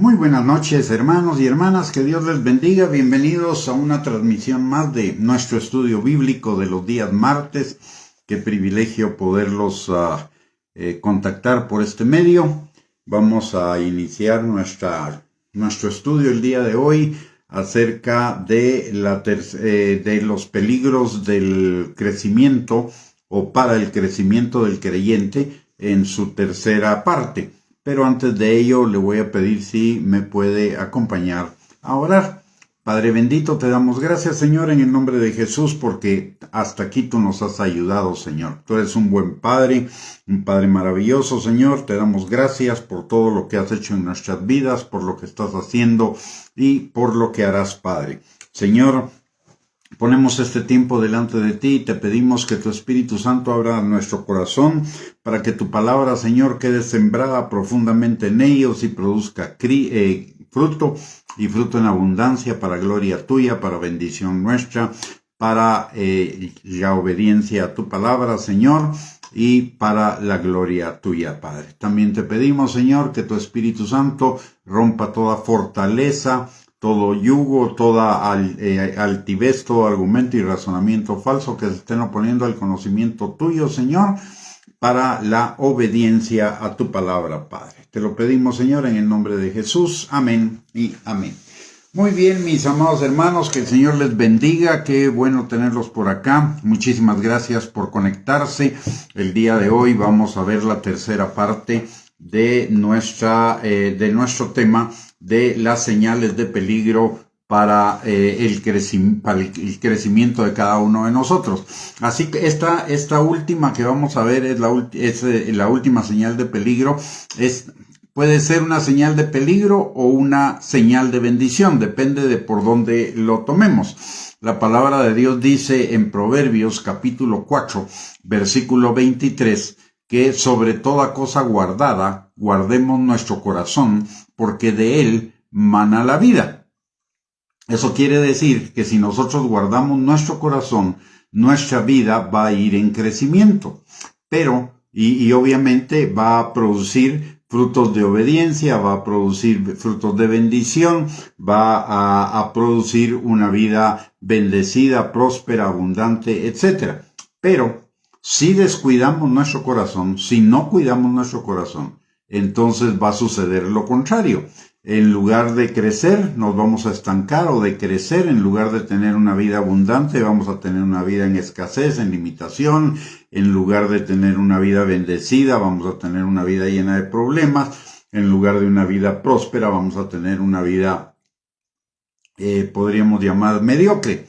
Muy buenas noches, hermanos y hermanas, que Dios les bendiga. Bienvenidos a una transmisión más de nuestro estudio bíblico de los días martes. Qué privilegio poderlos contactar por este medio. Vamos a iniciar nuestro estudio el día de hoy acerca de los peligros del crecimiento o para el crecimiento del creyente en su tercera parte. Pero antes de ello le voy a pedir si me puede acompañar a orar. Padre bendito, te damos gracias, Señor, en el nombre de Jesús, porque hasta aquí tú nos has ayudado, Señor. Tú eres un buen Padre, un Padre maravilloso, Señor. Te damos gracias por todo lo que has hecho en nuestras vidas, por lo que estás haciendo y por lo que harás, Padre. Señor, ponemos este tiempo delante de ti y te pedimos que tu Espíritu Santo abra nuestro corazón para que tu palabra, Señor, quede sembrada profundamente en ellos y produzca fruto y fruto en abundancia para gloria tuya, para bendición nuestra, para la obediencia a tu palabra, Señor, y para la gloria tuya, Padre. También te pedimos, Señor, que tu Espíritu Santo rompa toda fortaleza, todo yugo, toda altivez, todo argumento y razonamiento falso que se estén oponiendo al conocimiento tuyo, Señor, para la obediencia a tu palabra, Padre. Te lo pedimos, Señor, en el nombre de Jesús. Amén y amén. Muy bien, mis amados hermanos, que el Señor les bendiga. Qué bueno tenerlos por acá. Muchísimas gracias por conectarse. El día de hoy vamos a ver la tercera parte de nuestro tema de las señales de peligro para el crecimiento de cada uno de nosotros. Así que esta última que vamos a ver es la última señal de peligro. Puede ser una señal de peligro o una señal de bendición, depende de por dónde lo tomemos. La palabra de Dios dice en Proverbios capítulo 4, versículo 23, que sobre toda cosa guardada, guardemos nuestro corazón, porque de él mana la vida. Eso quiere decir que si nosotros guardamos nuestro corazón, nuestra vida va a ir en crecimiento. Pero, y obviamente va a producir frutos de obediencia, va a producir frutos de bendición, va a producir una vida bendecida, próspera, abundante, etc. Pero, si descuidamos nuestro corazón, si no cuidamos nuestro corazón, entonces va a suceder lo contrario. En lugar de crecer, nos vamos a estancar, o de crecer, en lugar de tener una vida abundante, vamos a tener una vida en escasez, en limitación. En lugar de tener una vida bendecida, vamos a tener una vida llena de problemas. En lugar de una vida próspera, vamos a tener una vida, podríamos llamar, mediocre.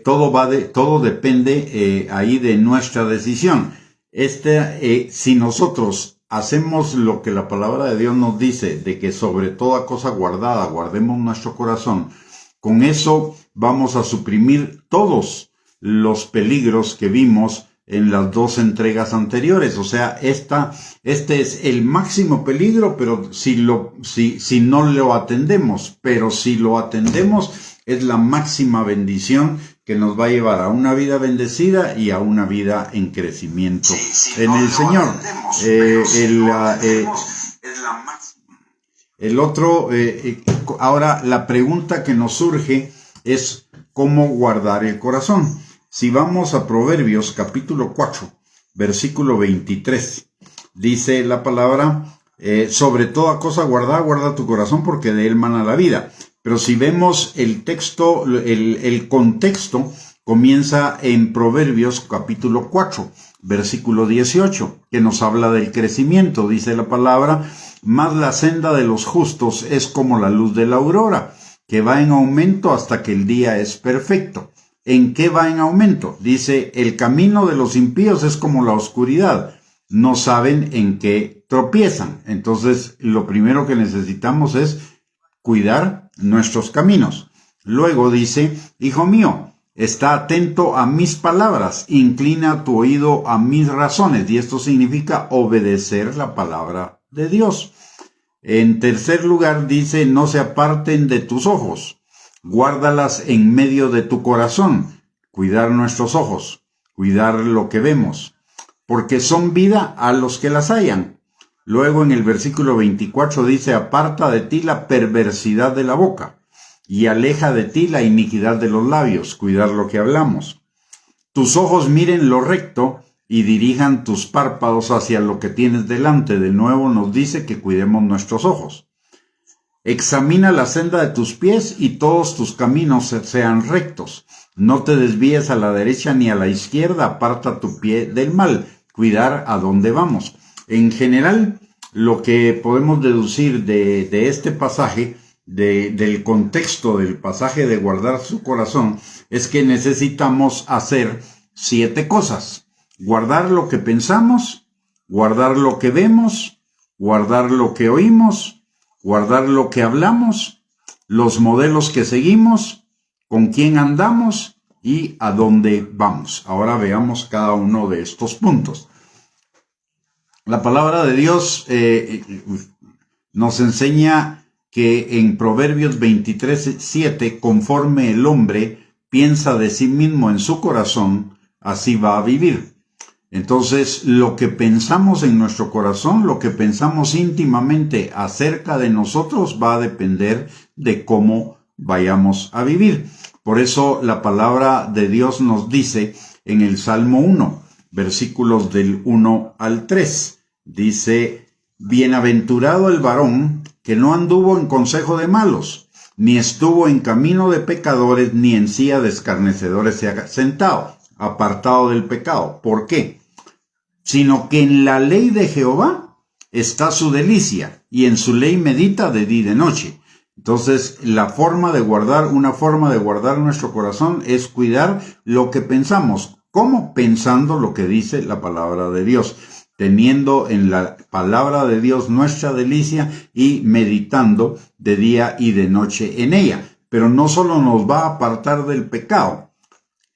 Todo depende ahí de nuestra decisión. Si nosotros hacemos lo que la palabra de Dios nos dice, de que sobre toda cosa guardada guardemos nuestro corazón, con eso vamos a suprimir todos los peligros que vimos en las dos entregas anteriores. O sea, este es el máximo peligro, pero si no lo atendemos, pero si lo atendemos, es la máxima bendición que nos va a llevar a una vida bendecida y a una vida en crecimiento en el Señor. Ahora la pregunta que nos surge es ¿cómo guardar el corazón? Si vamos a Proverbios capítulo 4, versículo 23, dice la palabra, sobre toda cosa guarda tu corazón, porque de él mana la vida. Pero si vemos el texto, el contexto comienza en Proverbios capítulo 4, versículo 18, que nos habla del crecimiento. Dice la palabra, mas la senda de los justos es como la luz de la aurora, que va en aumento hasta que el día es perfecto. ¿En qué va en aumento? Dice, el camino de los impíos es como la oscuridad, no saben en qué tropiezan. Entonces, lo primero que necesitamos es cuidar nuestros caminos. Luego dice, hijo mío, está atento a mis palabras, inclina tu oído a mis razones. Y esto significa obedecer la palabra de Dios. En tercer lugar dice, no se aparten de tus ojos, guárdalas en medio de tu corazón. Cuidar nuestros ojos, cuidar lo que vemos, porque son vida a los que las hallan, Luego en el versículo 24 dice, aparta de ti la perversidad de la boca y aleja de ti la iniquidad de los labios, cuidar lo que hablamos. Tus ojos miren lo recto y dirijan tus párpados hacia lo que tienes delante. De nuevo nos dice que cuidemos nuestros ojos. Examina la senda de tus pies y todos tus caminos sean rectos. No te desvíes a la derecha ni a la izquierda, aparta tu pie del mal. Cuidar a dónde vamos. En general, lo que podemos deducir de este pasaje, del contexto del pasaje de guardar su corazón, es que necesitamos hacer 7 cosas. Guardar lo que pensamos, guardar lo que vemos, guardar lo que oímos, guardar lo que hablamos, los modelos que seguimos, con quién andamos y a dónde vamos. Ahora veamos cada uno de estos puntos. La palabra de Dios nos enseña que en Proverbios 23:7, conforme el hombre piensa de sí mismo en su corazón, así va a vivir. Entonces, lo que pensamos en nuestro corazón, lo que pensamos íntimamente acerca de nosotros, va a depender de cómo vayamos a vivir. Por eso la palabra de Dios nos dice en el Salmo 1, versículos del 1 al 3, dice, bienaventurado el varón que no anduvo en consejo de malos, ni estuvo en camino de pecadores, ni en silla de escarnecedores se ha sentado, apartado del pecado. ¿Por qué? Sino que en la ley de Jehová está su delicia, y en su ley medita de día y de noche. Entonces, una forma de guardar nuestro corazón es cuidar lo que pensamos. ¿Cómo? Pensando lo que dice la palabra de Dios, teniendo en la palabra de Dios nuestra delicia y meditando de día y de noche en ella. Pero no solo nos va a apartar del pecado,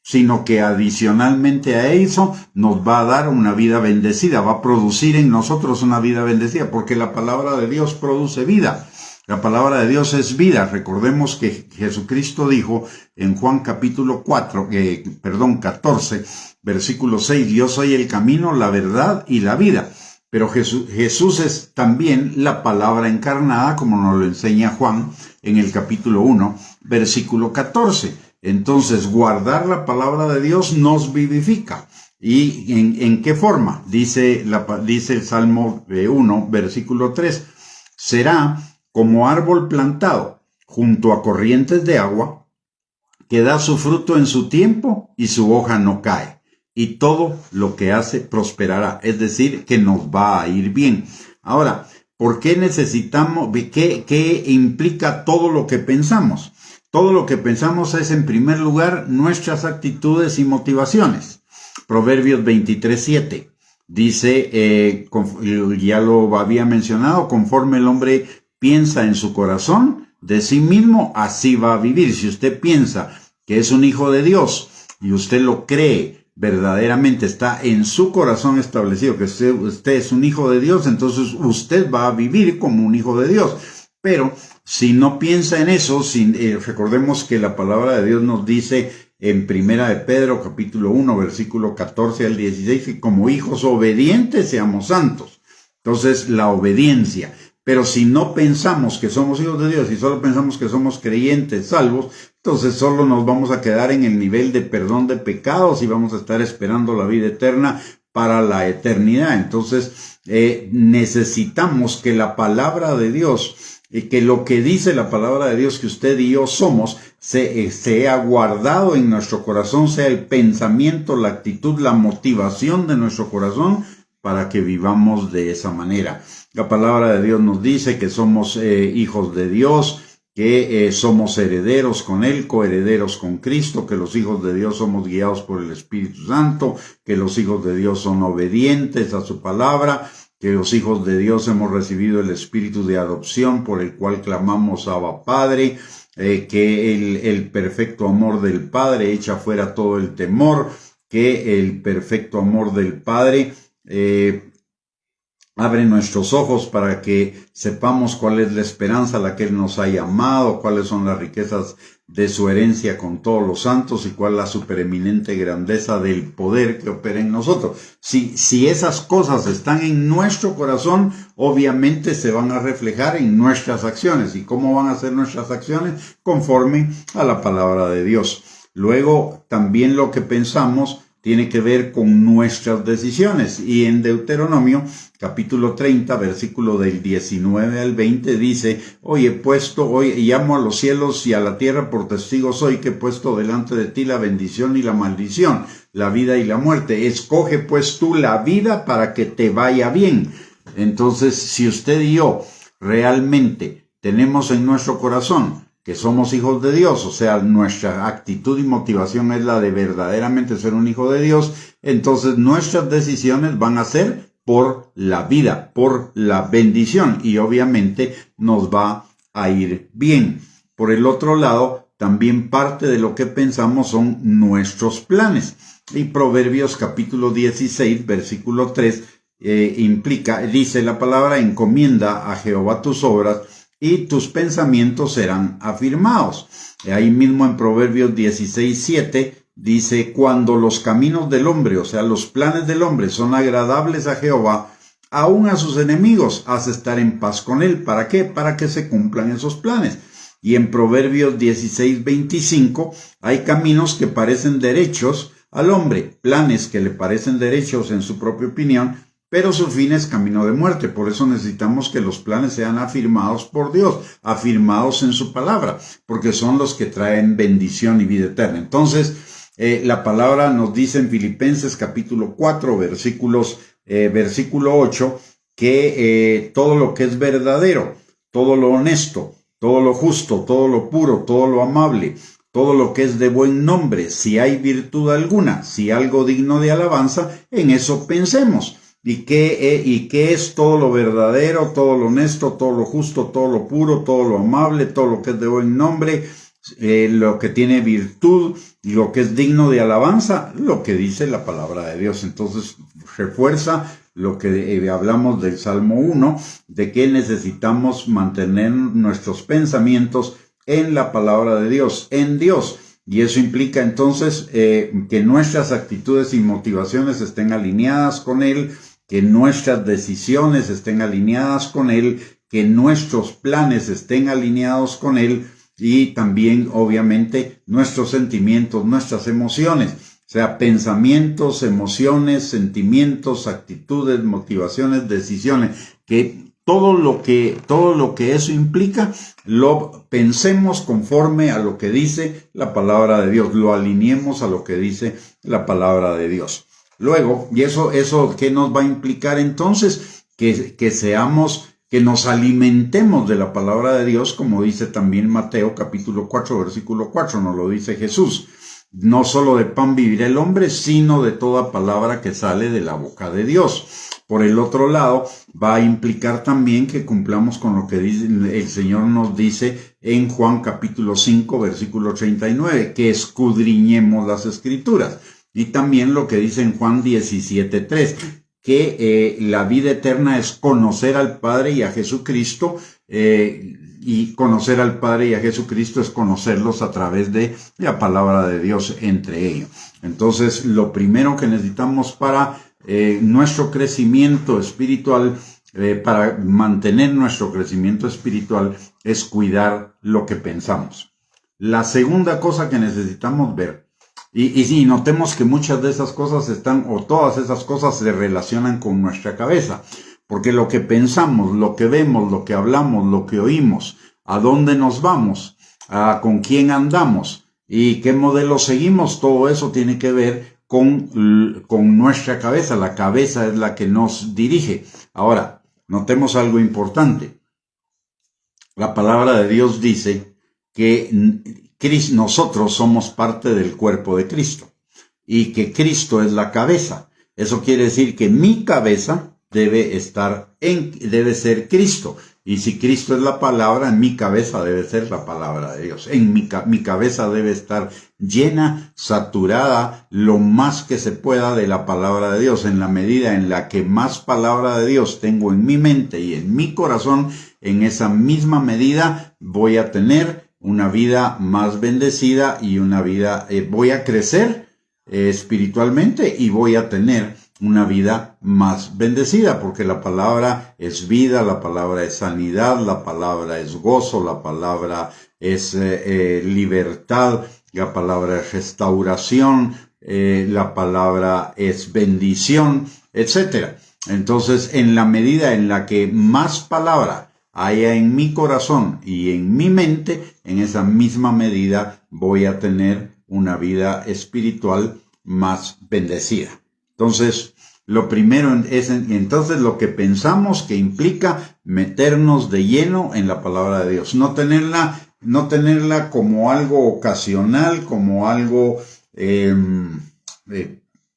sino que adicionalmente a eso nos va a dar una vida bendecida, va a producir en nosotros una vida bendecida, porque la palabra de Dios produce vida. La palabra de Dios es vida. Recordemos que Jesucristo dijo en Juan capítulo 14, versículo 6, yo soy el camino, la verdad y la vida. Pero Jesús es también la palabra encarnada, como nos lo enseña Juan en el capítulo 1, versículo 14. Entonces, guardar la palabra de Dios nos vivifica. ¿Y en qué forma? Dice el Salmo 1, versículo 3, será como árbol plantado junto a corrientes de agua, que da su fruto en su tiempo y su hoja no cae, y todo lo que hace prosperará, es decir, que nos va a ir bien. Ahora, ¿por qué necesitamos, qué implica todo lo que pensamos? Todo lo que pensamos es, en primer lugar, nuestras actitudes y motivaciones. Proverbios 23:7 dice, ya lo había mencionado, conforme el hombre piensa en su corazón de sí mismo, así va a vivir. Si usted piensa que es un hijo de Dios y usted lo cree verdaderamente, está en su corazón establecido que usted es un hijo de Dios, entonces usted va a vivir como un hijo de Dios. Pero si no piensa en eso, recordemos que la palabra de Dios nos dice en Primera de Pedro, capítulo 1, versículo 14 al 16, que como hijos obedientes seamos santos. Entonces, la obediencia. Pero si no pensamos que somos hijos de Dios y solo pensamos que somos creyentes salvos, entonces solo nos vamos a quedar en el nivel de perdón de pecados y vamos a estar esperando la vida eterna para la eternidad. Entonces necesitamos que la palabra de Dios, que lo que dice la palabra de Dios que usted y yo somos, sea guardado en nuestro corazón, sea el pensamiento, la actitud, la motivación de nuestro corazón, para que vivamos de esa manera. La palabra de Dios nos dice que somos hijos de Dios, que somos herederos con Él, coherederos con Cristo, que los hijos de Dios somos guiados por el Espíritu Santo, que los hijos de Dios son obedientes a su palabra, que los hijos de Dios hemos recibido el Espíritu de adopción por el cual clamamos Abba Padre, que el perfecto amor del Padre echa fuera todo el temor, que el perfecto amor del Padre Abre nuestros ojos para que sepamos cuál es la esperanza a la que Él nos ha llamado, cuáles son las riquezas de su herencia con todos los santos y cuál es la supereminente grandeza del poder que opera en nosotros. Si esas cosas están en nuestro corazón, obviamente se van a reflejar en nuestras acciones. ¿Y cómo van a ser nuestras acciones? Conforme a la palabra de Dios. Luego, también lo que pensamos tiene que ver con nuestras decisiones. Y en Deuteronomio, capítulo 30, versículo del 19 al 20, dice: hoy llamo a los cielos y a la tierra por testigos hoy que he puesto delante de ti la bendición y la maldición, la vida y la muerte. Escoge pues tú la vida para que te vaya bien. Entonces, si usted y yo realmente tenemos en nuestro corazón que somos hijos de Dios, o sea, nuestra actitud y motivación es la de verdaderamente ser un hijo de Dios, entonces nuestras decisiones van a ser por la vida, por la bendición, y obviamente nos va a ir bien. Por el otro lado, también parte de lo que pensamos son nuestros planes. Y Proverbios capítulo 16, versículo 3, dice la palabra: encomienda a Jehová tus obras, y tus pensamientos serán afirmados. Ahí mismo en Proverbios 16:7 dice: cuando los caminos del hombre, o sea, los planes del hombre son agradables a Jehová, aún a sus enemigos hace estar en paz con él. ¿Para qué? Para que se cumplan esos planes. Y en Proverbios 16:25 hay caminos que parecen derechos al hombre, planes que le parecen derechos en su propia opinión, pero su fin es camino de muerte. Por eso necesitamos que los planes sean afirmados por Dios, afirmados en su palabra, porque son los que traen bendición y vida eterna. Entonces, la palabra nos dice en Filipenses capítulo 4, versículo 8, que todo lo que es verdadero, todo lo honesto, todo lo justo, todo lo puro, todo lo amable, todo lo que es de buen nombre, si hay virtud alguna, si algo digno de alabanza, en eso pensemos. ¿Y qué es todo lo verdadero, todo lo honesto, todo lo justo, todo lo puro, todo lo amable, todo lo que es de buen nombre, lo que tiene virtud, lo que es digno de alabanza? Lo que dice la palabra de Dios. Entonces refuerza lo que hablamos del Salmo 1, de que necesitamos mantener nuestros pensamientos en la palabra de Dios, en Dios. Y eso implica entonces que nuestras actitudes y motivaciones estén alineadas con Él, que nuestras decisiones estén alineadas con Él, que nuestros planes estén alineados con Él, y también obviamente nuestros sentimientos, nuestras emociones, o sea, pensamientos, emociones, sentimientos, actitudes, motivaciones, decisiones, que todo lo que eso implica, lo pensemos conforme a lo que dice la palabra de Dios, lo alineemos a lo que dice la palabra de Dios. Luego, y eso ¿qué nos va a implicar entonces? Que nos alimentemos de la palabra de Dios, como dice también Mateo capítulo 4, versículo 4, nos lo dice Jesús. No solo de pan vivirá el hombre, sino de toda palabra que sale de la boca de Dios. Por el otro lado, va a implicar también que cumplamos con lo que el Señor nos dice en Juan capítulo 5, versículo 39, que escudriñemos las Escrituras. Y también lo que dice en Juan 17:3, que la vida eterna es conocer al Padre y a Jesucristo, y conocer al Padre y a Jesucristo es conocerlos a través de la palabra de Dios entre ellos. Entonces, lo primero que necesitamos para nuestro crecimiento espiritual, para mantener nuestro crecimiento espiritual, es cuidar lo que pensamos. La segunda cosa que necesitamos ver, y notemos que muchas de esas cosas todas esas cosas se relacionan con nuestra cabeza, porque lo que pensamos, lo que vemos, lo que hablamos, lo que oímos, a dónde nos vamos, con quién andamos y qué modelo seguimos, todo eso tiene que ver con nuestra cabeza. La cabeza es la que nos dirige. Ahora, notemos algo importante. La palabra de Dios dice que nosotros somos parte del cuerpo de Cristo y que Cristo es la cabeza. Eso quiere decir que mi cabeza debe ser Cristo. Y si Cristo es la palabra, en mi cabeza debe ser la palabra de Dios. En mi cabeza debe estar llena, saturada, lo más que se pueda de la palabra de Dios. En la medida en la que más palabra de Dios tengo en mi mente y en mi corazón, en esa misma medida voy a tener una vida más bendecida y una vida, voy a crecer espiritualmente y voy a tener una vida más bendecida, porque la palabra es vida, la palabra es sanidad, la palabra es gozo, la palabra es libertad, la palabra es restauración, la palabra es bendición, etc. Entonces, en la medida en la que más palabra haya en mi corazón y en mi mente, en esa misma medida voy a tener una vida espiritual más bendecida. Entonces, lo primero es entonces lo que pensamos que implica meternos de lleno en la palabra de Dios, no tenerla como algo ocasional, como algo,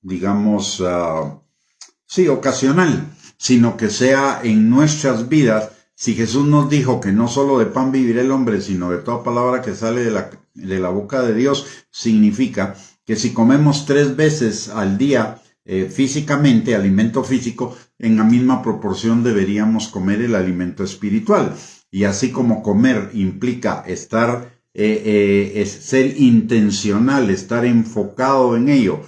digamos, ocasional, sino que sea en nuestras vidas. Si Jesús nos dijo que no solo de pan vivirá el hombre, sino de toda palabra que sale de la boca de Dios, significa que si comemos 3 veces al día físicamente, alimento físico, en la misma proporción deberíamos comer el alimento espiritual. Y así como comer implica estar, ser intencional, estar enfocado en ello,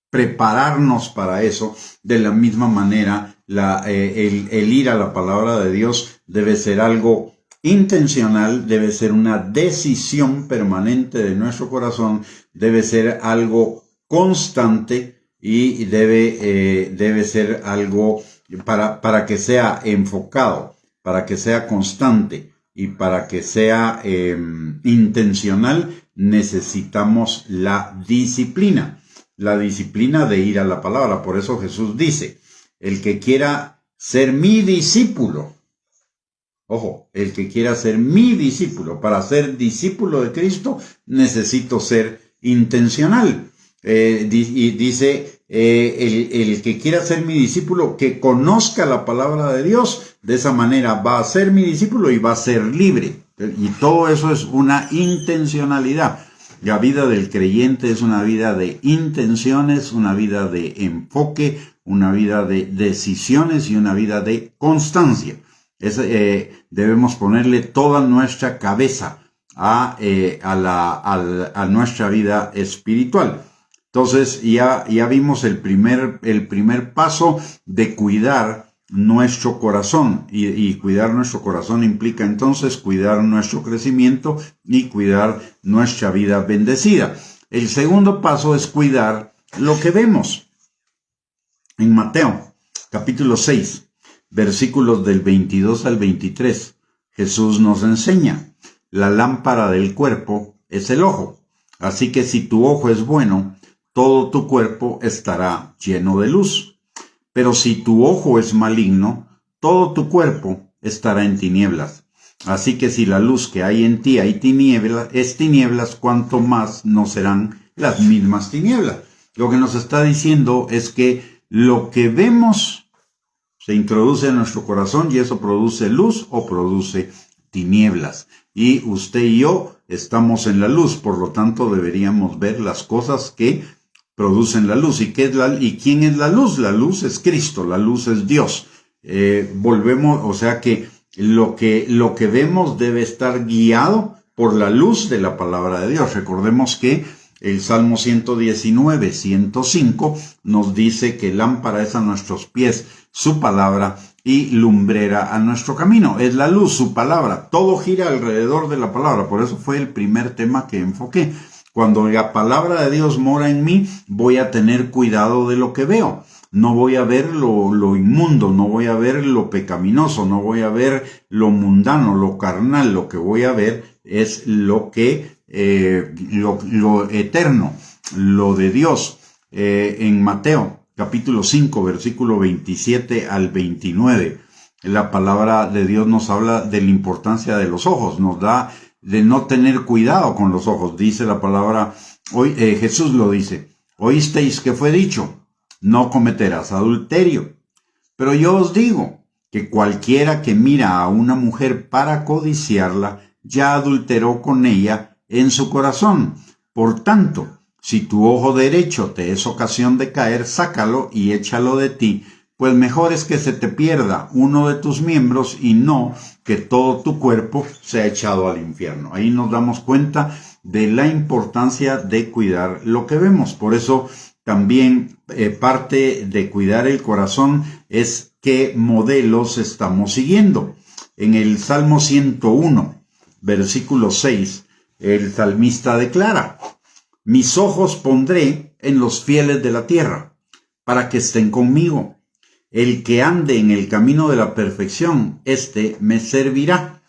prepararnos para eso, de la misma manera el ir a la palabra de Dios debe ser algo intencional, debe ser una decisión permanente de nuestro corazón, debe ser algo constante y debe ser algo para que sea enfocado, para que sea constante y para que sea intencional. Necesitamos la disciplina de ir a la palabra. Por eso Jesús dice, el que quiera ser mi discípulo, ojo, el que quiera ser mi discípulo, para ser discípulo de Cristo, necesito ser intencional. Y dice, el que quiera ser mi discípulo, que conozca la palabra de Dios, de esa manera va a ser mi discípulo y va a ser libre. Y todo eso es una intencionalidad. La vida del creyente es una vida de intenciones, una vida de enfoque, una vida de decisiones y una vida de constancia. Debemos ponerle toda nuestra cabeza a nuestra vida espiritual. Entonces ya vimos el primer paso de cuidar nuestro corazón, y cuidar nuestro corazón implica entonces cuidar nuestro crecimiento y cuidar nuestra vida bendecida. El segundo paso es cuidar lo que vemos. En Mateo, capítulo 6, versículos del 22 al 23, Jesús nos enseña, la lámpara del cuerpo es el ojo, así que si tu ojo es bueno, todo tu cuerpo estará lleno de luz. Pero si tu ojo es maligno, todo tu cuerpo estará en tinieblas. Así que si la luz que hay en ti es tinieblas, cuanto más no serán las mismas tinieblas. Lo que nos está diciendo es que lo que vemos se introduce en nuestro corazón y eso produce luz o produce tinieblas. Y usted y yo estamos en la luz, por lo tanto deberíamos ver las cosas que producen la luz. ¿Y quién es la luz? La luz es Cristo, la luz es Dios. O sea que lo que vemos debe estar guiado por la luz de la palabra de Dios. Recordemos que el Salmo 119, 105 nos dice que lámpara es a nuestros pies su palabra y lumbrera a nuestro camino. Es la luz, su palabra. Todo gira alrededor de la palabra. Por eso fue el primer tema que enfoqué. Cuando la palabra de Dios mora en mí, voy a tener cuidado de lo que veo. No voy a ver lo inmundo, no voy a ver lo pecaminoso, no voy a ver lo mundano, lo carnal. Lo que voy a ver es lo eterno, lo de Dios. En Mateo, capítulo 5, versículo 27 al 29, la palabra de Dios nos habla de la importancia de los ojos, nos da de no tener cuidado con los ojos. Dice la palabra, Jesús lo dice, oísteis que fue dicho, no cometerás adulterio, Pero yo os digo que cualquiera que mira a una mujer para codiciarla, ya adulteró con ella en su corazón. Por tanto, si tu ojo derecho te es ocasión de caer, sácalo y échalo de ti, pues mejor es que se te pierda uno de tus miembros y no que todo tu cuerpo sea echado al infierno. Ahí nos damos cuenta de la importancia de cuidar lo que vemos. Por eso también parte de cuidar el corazón es qué modelos estamos siguiendo. En el Salmo 101, versículo 6, el salmista declara: mis ojos pondré en los fieles de la tierra, para que estén conmigo. El que ande en el camino de la perfección, éste me servirá.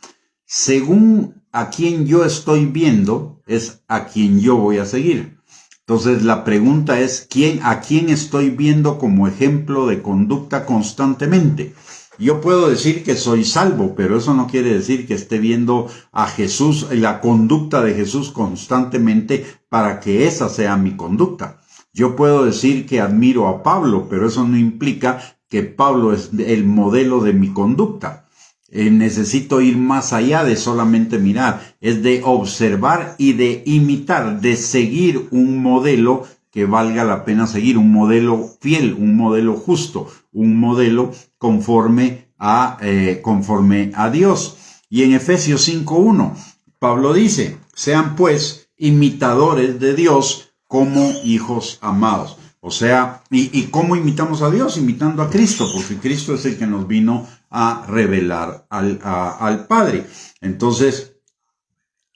Según a quien yo estoy viendo, es a quien yo voy a seguir. Entonces la pregunta es, ¿a quién estoy viendo como ejemplo de conducta constantemente? Yo puedo decir que soy salvo, pero eso no quiere decir que esté viendo a Jesús, la conducta de Jesús constantemente para que esa sea mi conducta. Yo puedo decir que admiro a Pablo, pero eso no implica que Pablo es el modelo de mi conducta. Necesito ir más allá de solamente mirar, es de observar y de imitar, de seguir un modelo que valga la pena seguir, un modelo fiel, un modelo justo, un modelo conforme a Dios. Y en Efesios 5:1, Pablo dice: sean pues imitadores de Dios como hijos amados. O sea, ¿y cómo imitamos a Dios? Imitando a Cristo, porque Cristo es el que nos vino a revelar al Padre. Entonces,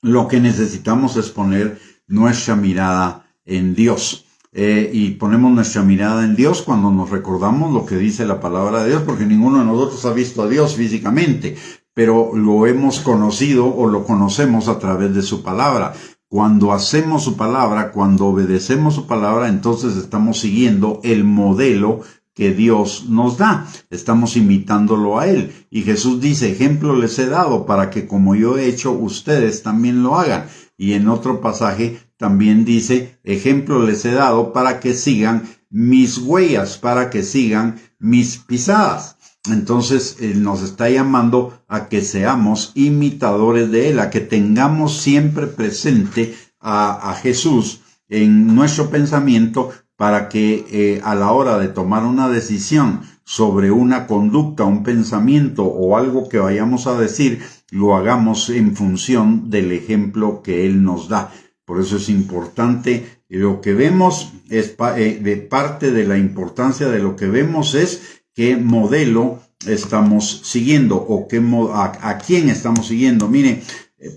lo que necesitamos es poner nuestra mirada en Dios. Y ponemos nuestra mirada en Dios cuando nos recordamos lo que dice la palabra de Dios, porque ninguno de nosotros ha visto a Dios físicamente, pero lo hemos conocido o lo conocemos a través de su palabra. Cuando hacemos su palabra, cuando obedecemos su palabra, entonces estamos siguiendo el modelo que Dios nos da. Estamos imitándolo a Él. Y Jesús dice: ejemplo les he dado para que como yo he hecho, ustedes también lo hagan. Y en otro pasaje también dice: ejemplo les he dado para que sigan mis huellas, para que sigan mis pisadas. Entonces Él nos está llamando a que seamos imitadores de Él, a que tengamos siempre presente a Jesús en nuestro pensamiento, para que a la hora de tomar una decisión sobre una conducta, un pensamiento o algo que vayamos a decir, lo hagamos en función del ejemplo que Él nos da. Por eso es importante lo que vemos, de parte de la importancia de lo que vemos es qué modelo estamos siguiendo o a quién estamos siguiendo. Mire,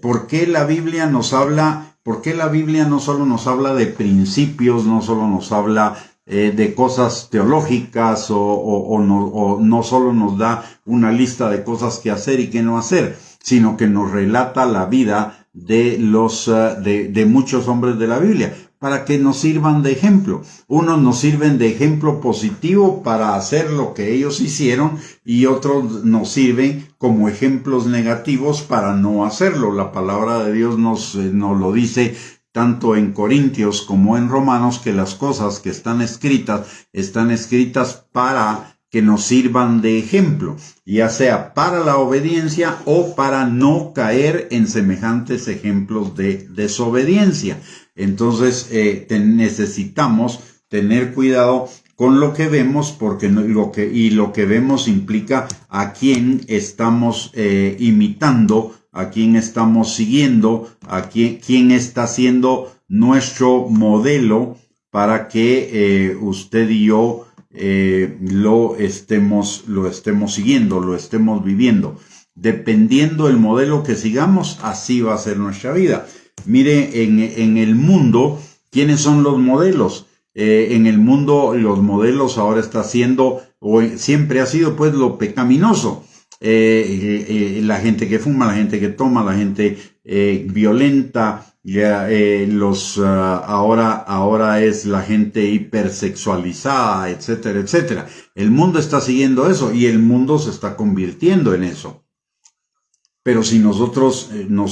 ¿por qué la Biblia nos habla? ¿Por qué la Biblia no solo nos habla de principios, no solo nos habla de cosas teológicas o no solo nos da una lista de cosas que hacer y que no hacer, sino que nos relata la vida de muchos hombres de la Biblia, para que nos sirvan de ejemplo? Unos nos sirven de ejemplo positivo para hacer lo que ellos hicieron y otros nos sirven como ejemplos negativos para no hacerlo. La palabra de Dios nos lo dice tanto en Corintios como en Romanos, que las cosas que están escritas para que nos sirvan de ejemplo, ya sea para la obediencia o para no caer en semejantes ejemplos de desobediencia. Entonces necesitamos tener cuidado con lo que vemos, porque lo que vemos implica a quién estamos imitando, a quién estamos siguiendo, quién está siendo nuestro modelo para que usted y yo lo estemos siguiendo, lo estemos viviendo. Dependiendo del modelo que sigamos, así va a ser nuestra vida. Mire, en el mundo, ¿quiénes son los modelos? En el mundo, los modelos ahora está siendo, o siempre ha sido, pues, lo pecaminoso. La gente que fuma, la gente que toma, la gente violenta, ahora es la gente hipersexualizada, etcétera, etcétera. El mundo está siguiendo eso y el mundo se está convirtiendo en eso. Pero si nosotros no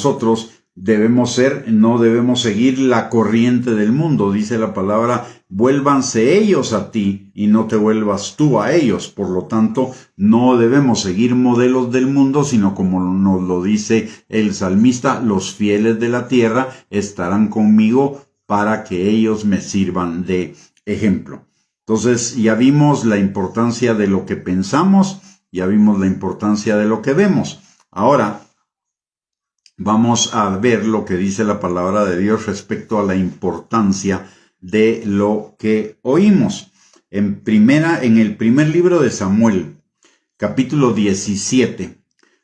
debemos seguir la corriente del mundo. Dice la palabra, vuélvanse ellos a ti y no te vuelvas tú a ellos. Por lo tanto, no debemos seguir modelos del mundo, sino como nos lo dice el salmista, los fieles de la tierra estarán conmigo para que ellos me sirvan de ejemplo. Entonces, ya vimos la importancia de lo que pensamos, ya vimos la importancia de lo que vemos. Ahora, vamos a ver lo que dice la palabra de Dios respecto a la importancia de lo que oímos. En el primer libro de Samuel, capítulo 17,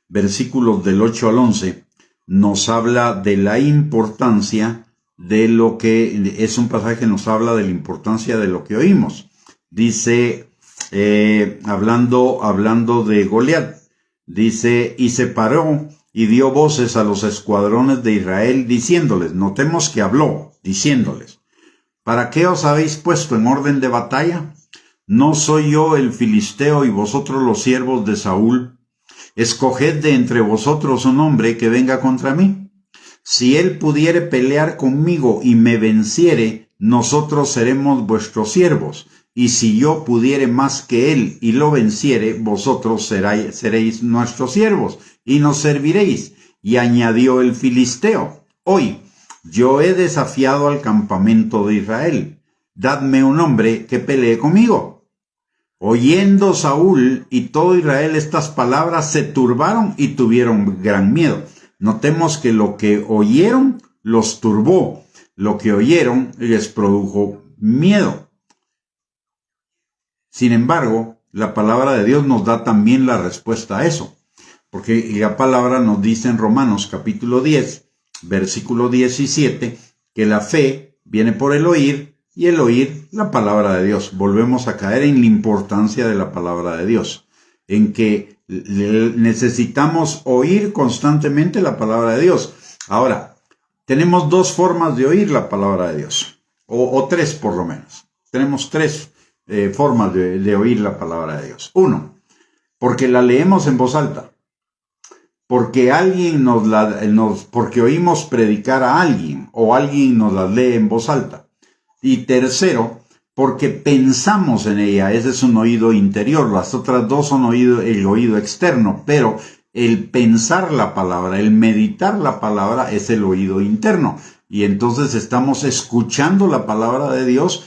versículos del 8 al 11, nos habla de la importancia de lo que, es un pasaje que nos habla de la importancia de lo que oímos. Dice, hablando de Goliat, dice, y se paró y dio voces a los escuadrones de Israel, diciéndoles, notemos que habló, diciéndoles, ¿para qué os habéis puesto en orden de batalla? ¿No soy yo el filisteo y vosotros los siervos de Saúl? Escoged de entre vosotros un hombre que venga contra mí. Si él pudiere pelear conmigo y me venciere, nosotros seremos vuestros siervos. Y si yo pudiere más que él y lo venciere, vosotros seréis nuestros siervos y nos serviréis. Y añadió el filisteo, hoy yo he desafiado al campamento de Israel. Dadme un hombre que pelee conmigo. Oyendo Saúl y todo Israel estas palabras, se turbaron y tuvieron gran miedo. Notemos que lo que oyeron los turbó. Lo que oyeron les produjo miedo. Sin embargo, la palabra de Dios nos da también la respuesta a eso. Porque la palabra nos dice en Romanos capítulo 10, versículo 17, que la fe viene por el oír y el oír la palabra de Dios. Volvemos a caer en la importancia de la palabra de Dios, en que necesitamos oír constantemente la palabra de Dios. Ahora, tenemos dos formas de oír la palabra de Dios, o tres por lo menos. Tenemos tres formas de oír la palabra de Dios. Uno, porque la leemos en voz alta. Porque porque oímos predicar a alguien o alguien nos la lee en voz alta. Y tercero, porque pensamos en ella. Ese es un oído interior. Las otras dos son el oído externo, pero el pensar la palabra, el meditar la palabra es el oído interno. Y entonces estamos escuchando la palabra de Dios,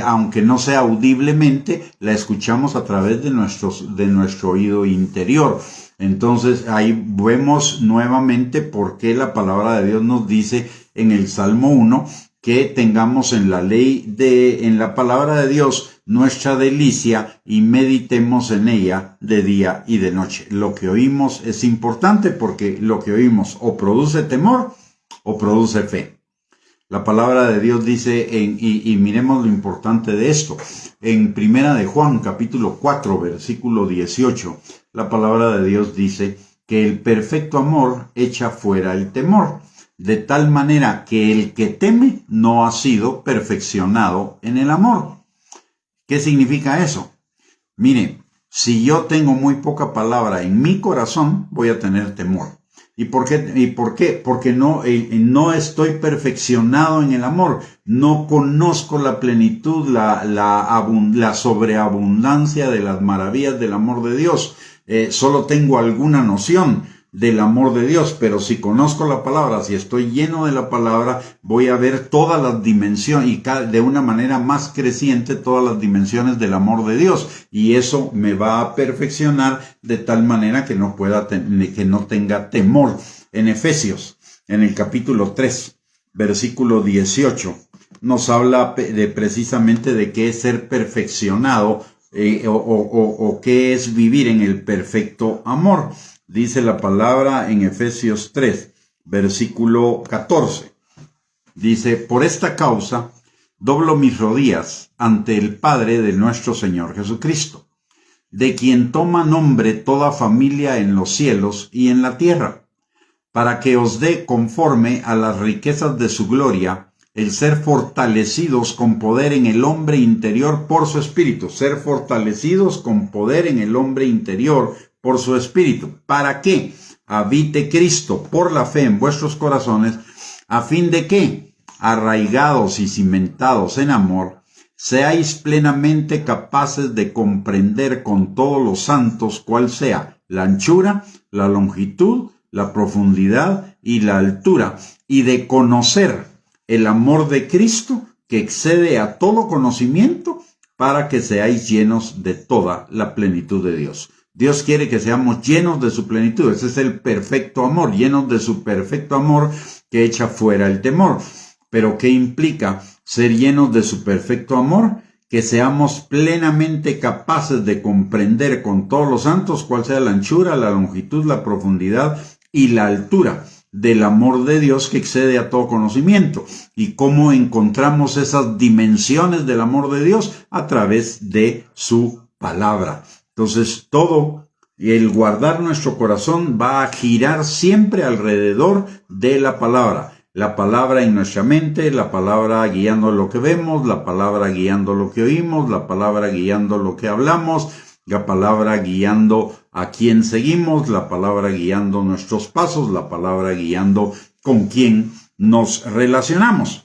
aunque no sea audiblemente, la escuchamos a través de nuestro oído interior. Entonces ahí vemos nuevamente por qué la palabra de Dios nos dice en el Salmo 1 que tengamos en la palabra de Dios nuestra delicia y meditemos en ella de día y de noche. Lo que oímos es importante porque lo que oímos o produce temor o produce fe. La palabra de Dios dice, y miremos lo importante de esto, en Primera de Juan, capítulo 4, versículo 18, la palabra de Dios dice que el perfecto amor echa fuera el temor, de tal manera que el que teme no ha sido perfeccionado en el amor. ¿Qué significa eso? Mire, si yo tengo muy poca palabra en mi corazón, voy a tener temor. ¿Y por qué? Porque no estoy perfeccionado en el amor. No conozco la plenitud, la sobreabundancia de las maravillas del amor de Dios. Solo tengo alguna noción del amor de Dios, pero si conozco la palabra, si estoy lleno de la palabra, voy a ver todas las dimensiones y de una manera más creciente todas las dimensiones del amor de Dios, y eso me va a perfeccionar de tal manera que no tenga temor. En Efesios, en el capítulo 3, versículo 18, nos habla precisamente de qué es ser perfeccionado o qué es vivir en el perfecto amor. Dice la palabra en Efesios 3, versículo 14. Dice, por esta causa doblo mis rodillas ante el Padre de nuestro Señor Jesucristo, de quien toma nombre toda familia en los cielos y en la tierra, para que os dé conforme a las riquezas de su gloria, el ser fortalecidos con poder en el hombre interior por su espíritu, ser fortalecidos con poder en el hombre interior por su espíritu. ¿Para qué? Habite Cristo por la fe en vuestros corazones, a fin de que, arraigados y cimentados en amor, seáis plenamente capaces de comprender con todos los santos cuál sea la anchura, la longitud, la profundidad y la altura, y de conocer el amor de Cristo que excede a todo conocimiento, para que seáis llenos de toda la plenitud de Dios. Dios quiere que seamos llenos de su plenitud. Ese es el perfecto amor, llenos de su perfecto amor que echa fuera el temor. Pero ¿qué implica ser llenos de su perfecto amor? Que seamos plenamente capaces de comprender con todos los santos cuál sea la anchura, la longitud, la profundidad y la altura del amor de Dios que excede a todo conocimiento. ¿Y cómo encontramos esas dimensiones del amor de Dios? A través de su palabra. Entonces, todo el guardar nuestro corazón va a girar siempre alrededor de la palabra. La palabra en nuestra mente, la palabra guiando lo que vemos, la palabra guiando lo que oímos, la palabra guiando lo que hablamos, la palabra guiando a quién seguimos, la palabra guiando nuestros pasos, la palabra guiando con quién nos relacionamos.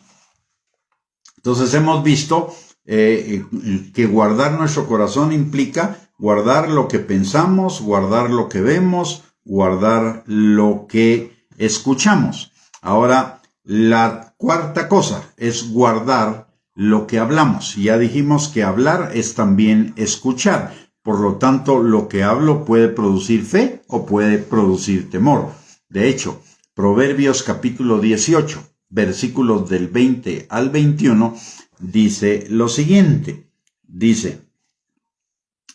Entonces hemos visto que guardar nuestro corazón implica guardar lo que pensamos, guardar lo que vemos, guardar lo que escuchamos. Ahora, la cuarta cosa es guardar lo que hablamos. Ya dijimos que hablar es también escuchar. Por lo tanto, lo que hablo puede producir fe o puede producir temor. De hecho, Proverbios capítulo 18, versículos del 20 al 21, dice lo siguiente. Dice: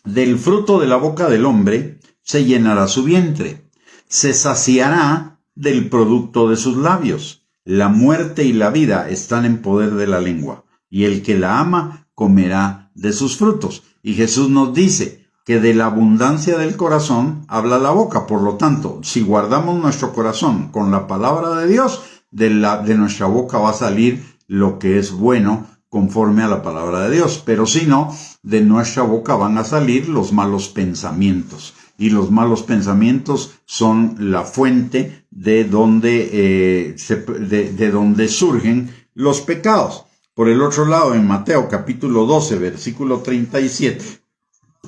del fruto de la boca del hombre se llenará su vientre, se saciará del producto de sus labios. La muerte y la vida están en poder de la lengua, y el que la ama comerá de sus frutos. Y Jesús nos dice que de la abundancia del corazón habla la boca. Por lo tanto, si guardamos nuestro corazón con la palabra de Dios, de nuestra boca va a salir lo que es bueno conforme a la palabra de Dios. Pero si no, de nuestra boca van a salir los malos pensamientos. Y los malos pensamientos son la fuente de donde surgen los pecados. Por el otro lado, en Mateo capítulo 12, versículo 37,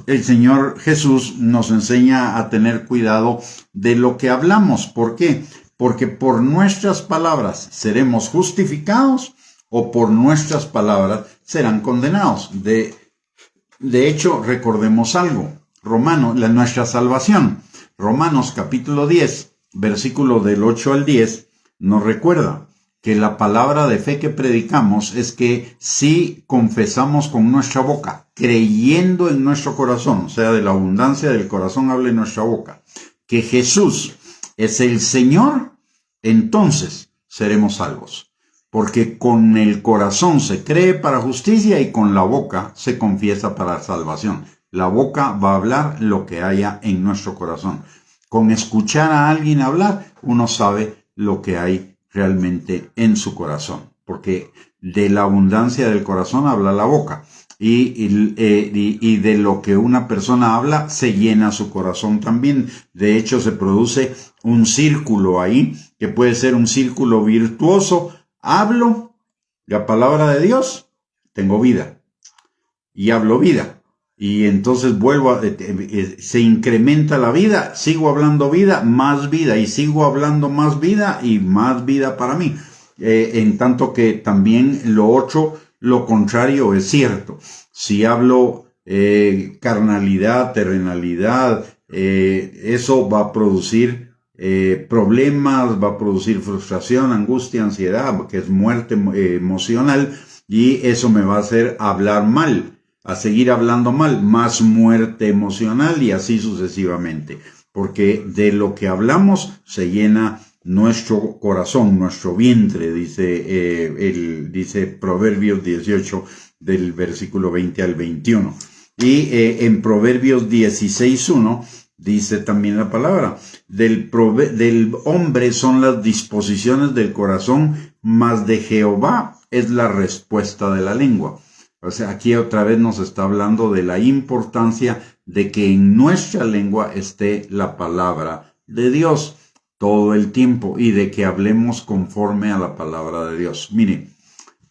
el Señor Jesús nos enseña a tener cuidado de lo que hablamos. ¿Por qué? Porque por nuestras palabras seremos justificados o por nuestras palabras serán condenados. De hecho, recordemos algo. Nuestra salvación. Romanos capítulo 10, versículo del 8 al 10, nos recuerda que la palabra de fe que predicamos es que si confesamos con nuestra boca, creyendo en nuestro corazón, o sea, de la abundancia del corazón habla en nuestra boca, que Jesús es el Señor, entonces seremos salvos. Porque con el corazón se cree para justicia y con la boca se confiesa para salvación. La boca va a hablar lo que haya en nuestro corazón. Con escuchar a alguien hablar, uno sabe lo que hay realmente en su corazón. Porque de la abundancia del corazón habla la boca. Y de lo que una persona habla, se llena su corazón también. De hecho, se produce un círculo ahí, que puede ser un círculo virtuoso. Hablo la palabra de Dios, tengo vida. Y hablo vida. Y entonces se incrementa la vida, sigo hablando vida, y sigo hablando más vida y más vida para mí. En tanto que también lo contrario es cierto. Si hablo carnalidad, terrenalidad, eso va a producir problemas, va a producir frustración, angustia, ansiedad, que es muerte emocional, y eso me va a hacer hablar mal, a seguir hablando mal, más muerte emocional y así sucesivamente. Porque de lo que hablamos se llena nuestro corazón, nuestro vientre, dice Proverbios 18 del versículo 20 al 21. Y en Proverbios 16:1 dice también la palabra, del hombre son las disposiciones del corazón, mas de Jehová es la respuesta de la lengua. O sea, aquí otra vez nos está hablando de la importancia de que en nuestra lengua esté la palabra de Dios todo el tiempo y de que hablemos conforme a la palabra de Dios. Miren,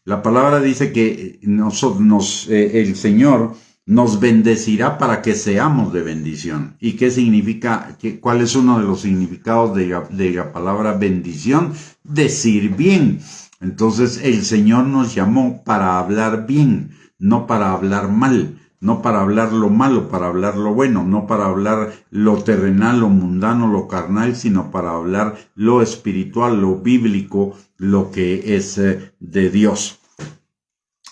La palabra dice que el Señor nos bendecirá para que seamos de bendición. ¿Y qué significa? ¿Cuál es uno de los significados de la palabra bendición? Decir bien. Entonces el Señor nos llamó para hablar bien, no para hablar mal, no para hablar lo malo, para hablar lo bueno, no para hablar lo terrenal, lo mundano, lo carnal, sino para hablar lo espiritual, lo bíblico, lo que es de Dios.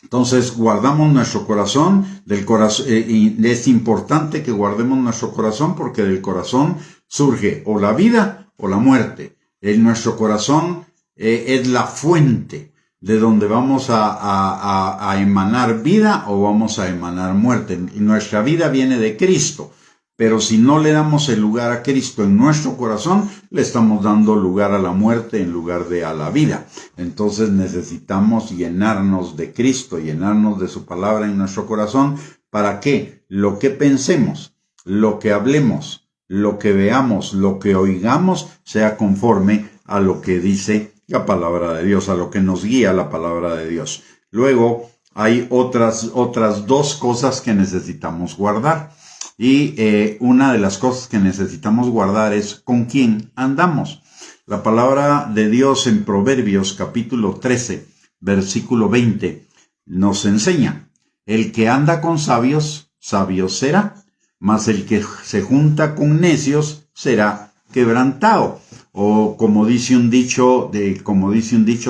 Entonces guardamos nuestro corazón, y es importante que guardemos nuestro corazón porque del corazón surge o la vida o la muerte. En nuestro corazón es la fuente de donde vamos a emanar vida o vamos a emanar muerte. Nuestra vida viene de Cristo, pero si no le damos el lugar a Cristo en nuestro corazón, le estamos dando lugar a la muerte en lugar de a la vida. Entonces necesitamos llenarnos de Cristo, llenarnos de su palabra en nuestro corazón, para que lo que pensemos, lo que hablemos, lo que veamos, lo que oigamos, sea conforme a lo que dice la palabra de Dios, a lo que nos guía la palabra de Dios. Luego hay otras dos cosas que necesitamos guardar. Y una de las cosas que necesitamos guardar es con quién andamos. La palabra de Dios en Proverbios capítulo 13, versículo 20, nos enseña: el que anda con sabios, sabio será, mas el que se junta con necios será quebrantado. O como dice un dicho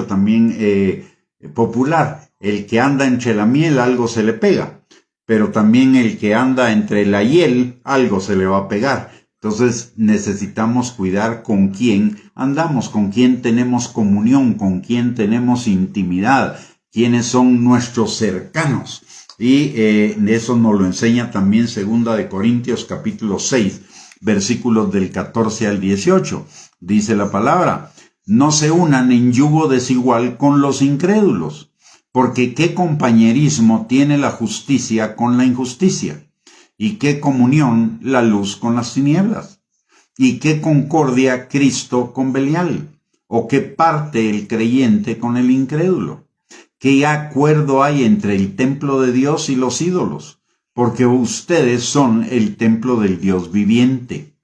también popular, el que anda entre la miel algo se le pega, pero también el que anda entre la hiel algo se le va a pegar. Entonces necesitamos cuidar con quién andamos, con quién tenemos comunión, con quién tenemos intimidad, quiénes son nuestros cercanos. Y eso nos lo enseña también 2 Corintios capítulo 6, versículos del 14 al 18. Dice la palabra: no se unan en yugo desigual con los incrédulos, porque qué compañerismo tiene la justicia con la injusticia, y qué comunión la luz con las tinieblas, y qué concordia Cristo con Belial, o qué parte el creyente con el incrédulo. ¿Qué acuerdo hay entre el templo de Dios y los ídolos? Porque ustedes son el templo del Dios viviente.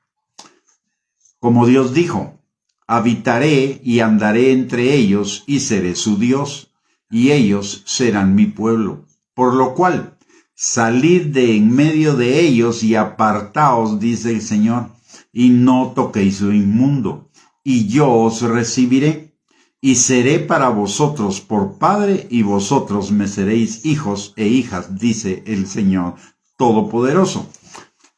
Como Dios dijo: habitaré y andaré entre ellos y seré su Dios, y ellos serán mi pueblo. Por lo cual, salid de en medio de ellos y apartaos, dice el Señor, y no toquéis lo inmundo, y yo os recibiré, y seré para vosotros por padre, y vosotros me seréis hijos e hijas, dice el Señor Todopoderoso.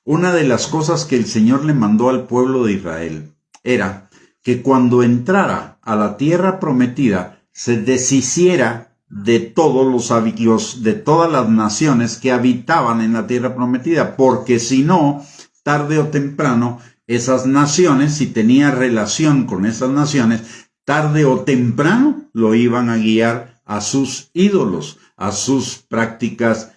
Una de las cosas que el Señor le mandó al pueblo de Israel era que cuando entrara a la tierra prometida, se deshiciera de de todas las naciones que habitaban en la tierra prometida, porque si no, tarde o temprano, esas naciones, si tenía relación con esas naciones, tarde o temprano lo iban a guiar a sus ídolos, a sus prácticas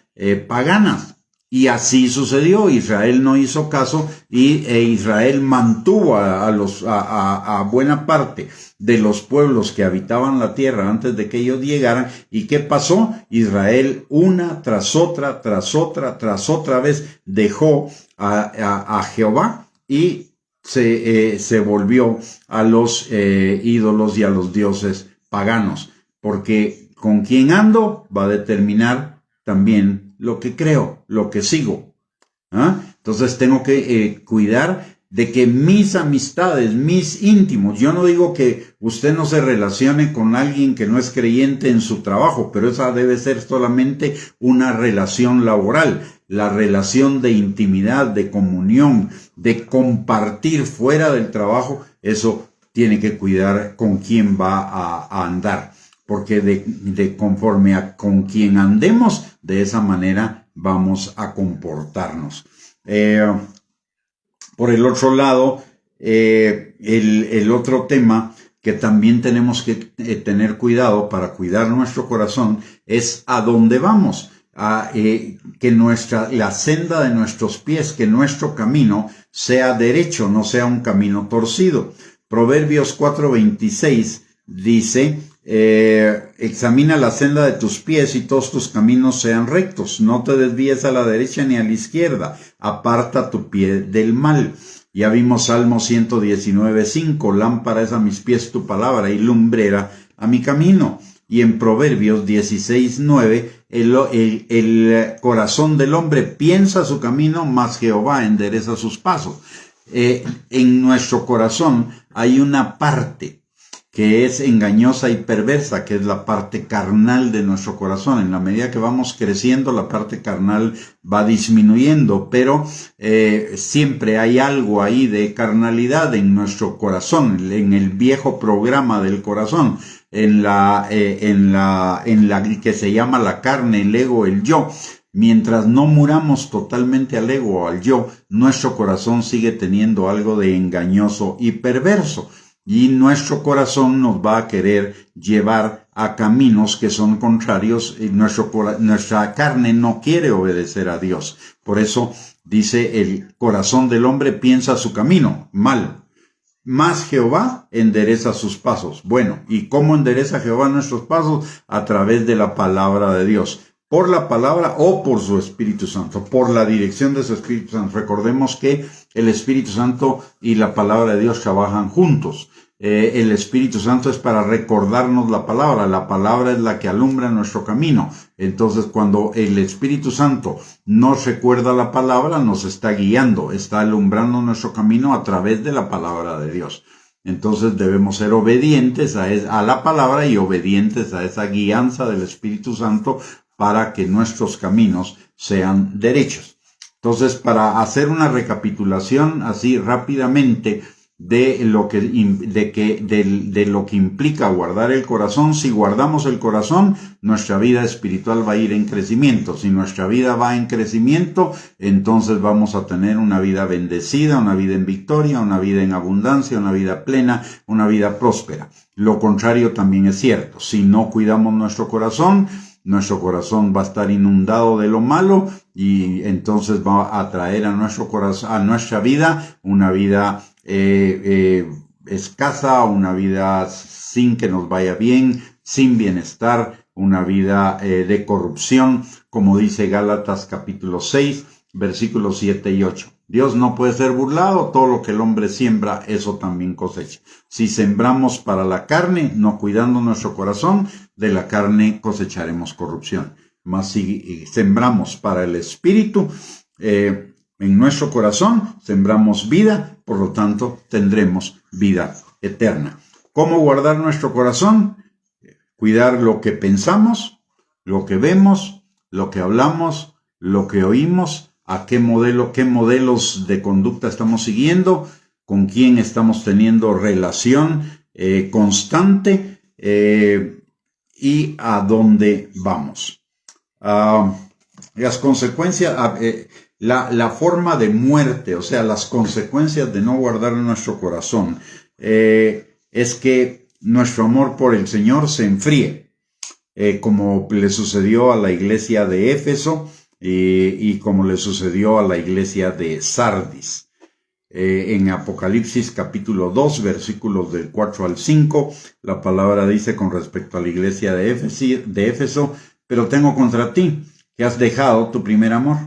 paganas. Y así sucedió. Israel no hizo caso e Israel mantuvo a buena parte de los pueblos que habitaban la tierra antes de que ellos llegaran. ¿Y qué pasó? Israel una tras otra vez dejó a Jehová y se volvió a los ídolos y a los dioses paganos. Porque con quién ando va a determinar también lo que creo, lo que sigo. Entonces tengo que cuidar de que mis amistades, mis íntimos, yo no digo que usted no se relacione con alguien que no es creyente en su trabajo, pero esa debe ser solamente una relación laboral. La relación de intimidad, de comunión, de compartir fuera del trabajo, eso tiene que cuidar con quién va a andar. Porque de conforme a con quien andemos, de esa manera vamos a comportarnos. Por el otro lado, el otro tema que también tenemos que tener cuidado para cuidar nuestro corazón es a dónde vamos. Que la senda de nuestros pies, que nuestro camino sea derecho, no sea un camino torcido. Proverbios 4:26 dice: examina la senda de tus pies y todos tus caminos sean rectos. No te desvíes a la derecha ni a la izquierda. Aparta tu pie del mal. Ya vimos Salmo 119:5. Lámpara es a mis pies tu palabra y lumbrera a mi camino. Y en Proverbios 16:9, el corazón del hombre piensa su camino, mas Jehová endereza sus pasos. En nuestro corazón hay una parte que es engañosa y perversa, que es la parte carnal de nuestro corazón. En la medida que vamos creciendo, la parte carnal va disminuyendo, pero siempre hay algo ahí de carnalidad en nuestro corazón, en el viejo programa del corazón, en la que se llama la carne, el ego, el yo. Mientras no muramos totalmente al ego o al yo, nuestro corazón sigue teniendo algo de engañoso y perverso. Y nuestro corazón nos va a querer llevar a caminos que son contrarios. Y nuestra carne no quiere obedecer a Dios. Por eso dice, el corazón del hombre piensa su camino mal, mas Jehová endereza sus pasos. Bueno, ¿y cómo endereza Jehová nuestros pasos? A través de la palabra de Dios. Por la palabra o por su Espíritu Santo, por la dirección de su Espíritu Santo. Recordemos que el Espíritu Santo y la palabra de Dios trabajan juntos. El Espíritu Santo es para recordarnos la palabra es la que alumbra nuestro camino. Entonces, cuando el Espíritu Santo nos recuerda la palabra, nos está guiando, está alumbrando nuestro camino a través de la palabra de Dios. Entonces debemos ser obedientes a la palabra y obedientes a esa guianza del Espíritu Santo para que nuestros caminos sean derechos. Entonces, para hacer una recapitulación así rápidamente de lo que implica guardar el corazón, si guardamos el corazón, nuestra vida espiritual va a ir en crecimiento. Si nuestra vida va en crecimiento, entonces vamos a tener una vida bendecida, una vida en victoria, una vida en abundancia, una vida plena, una vida próspera. Lo contrario también es cierto. Si no cuidamos nuestro corazón va a estar inundado de lo malo y entonces va a traer a nuestro corazón, a nuestra vida, una vida escasa, una vida sin que nos vaya bien, sin bienestar, una vida de corrupción, como dice Gálatas capítulo 6, versículos 7 y 8. Dios no puede ser burlado, todo lo que el hombre siembra, eso también cosecha. Si sembramos para la carne, no cuidando nuestro corazón, de la carne cosecharemos corrupción. Mas si sembramos para el espíritu, en nuestro corazón, sembramos vida, por lo tanto, tendremos vida eterna. ¿Cómo guardar nuestro corazón? Cuidar lo que pensamos, lo que vemos, lo que hablamos, lo que oímos, a qué modelos de conducta estamos siguiendo, con quién estamos teniendo relación constante y a dónde vamos. Las consecuencias, la forma de muerte, o sea, las consecuencias de no guardar nuestro corazón, es que nuestro amor por el Señor se enfríe, como le sucedió a la iglesia de Éfeso y como le sucedió a la iglesia de Sardis. En Apocalipsis capítulo 2, versículos del 4 al 5, la palabra dice con respecto a la iglesia de Éfeso, pero tengo contra ti que has dejado tu primer amor.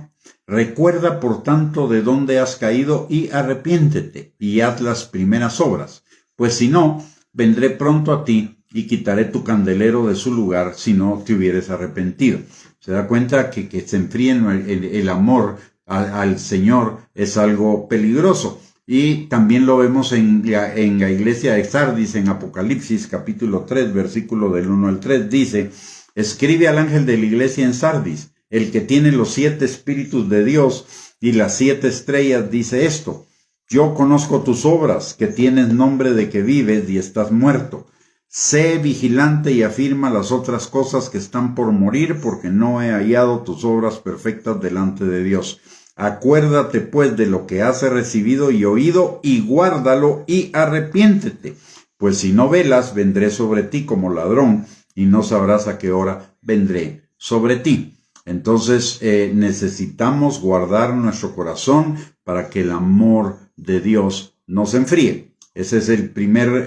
Recuerda, por tanto, de dónde has caído y arrepiéntete y haz las primeras obras, pues si no, vendré pronto a ti y quitaré tu candelero de su lugar si no te hubieres arrepentido. Se da cuenta que se enfríe el amor al Señor es algo peligroso. Y también lo vemos en la iglesia de Sardis, en Apocalipsis capítulo 3, versículo del 1 al 3, dice: escribe al ángel de la iglesia en Sardis, el que tiene los 7 espíritus de Dios y las 7 estrellas, dice esto: yo conozco tus obras, que tienes nombre de que vives y estás muerto. Sé vigilante y afirma las otras cosas que están por morir, porque no he hallado tus obras perfectas delante de Dios. Acuérdate pues de lo que has recibido y oído, y guárdalo y arrepiéntete. Pues si no velas, vendré sobre ti como ladrón, y no sabrás a qué hora vendré sobre ti. Entonces necesitamos guardar nuestro corazón para que el amor de Dios no se enfríe. Ese es el primer,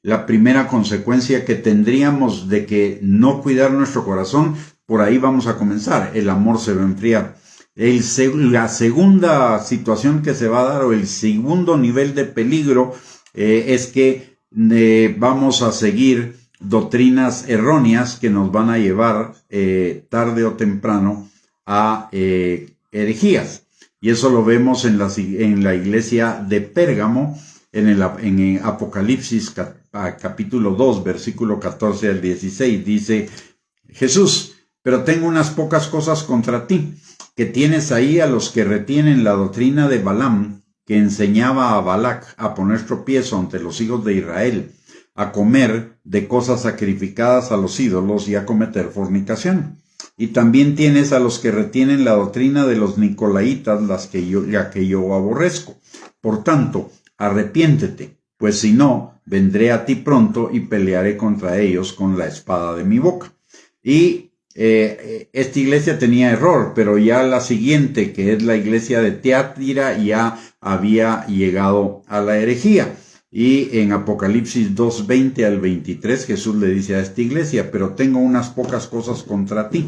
la primera consecuencia que tendríamos de que no cuidar nuestro corazón, por ahí vamos a comenzar, el amor se va a enfriar. La segunda situación que se va a dar, o el segundo nivel de peligro, es que vamos a seguir doctrinas erróneas que nos van a llevar tarde o temprano a herejías. Y eso lo vemos en la iglesia de Pérgamo, en Apocalipsis capítulo 2, versículo 14 al 16. Dice Jesús: pero tengo unas pocas cosas contra ti, que tienes ahí a los que retienen la doctrina de Balaam, que enseñaba a Balac a poner tropiezo ante los hijos de Israel, a comer de cosas sacrificadas a los ídolos y a cometer fornicación. Y también tienes a los que retienen la doctrina de los nicolaitas, la que yo aborrezco. Por tanto, arrepiéntete, pues si no, vendré a ti pronto y pelearé contra ellos con la espada de mi boca. Y esta iglesia tenía error, pero ya la siguiente, que es la iglesia de Tiatira, ya había llegado a la herejía. Y en Apocalipsis 2:20 al 23 Jesús le dice a esta iglesia: pero tengo unas pocas cosas contra ti,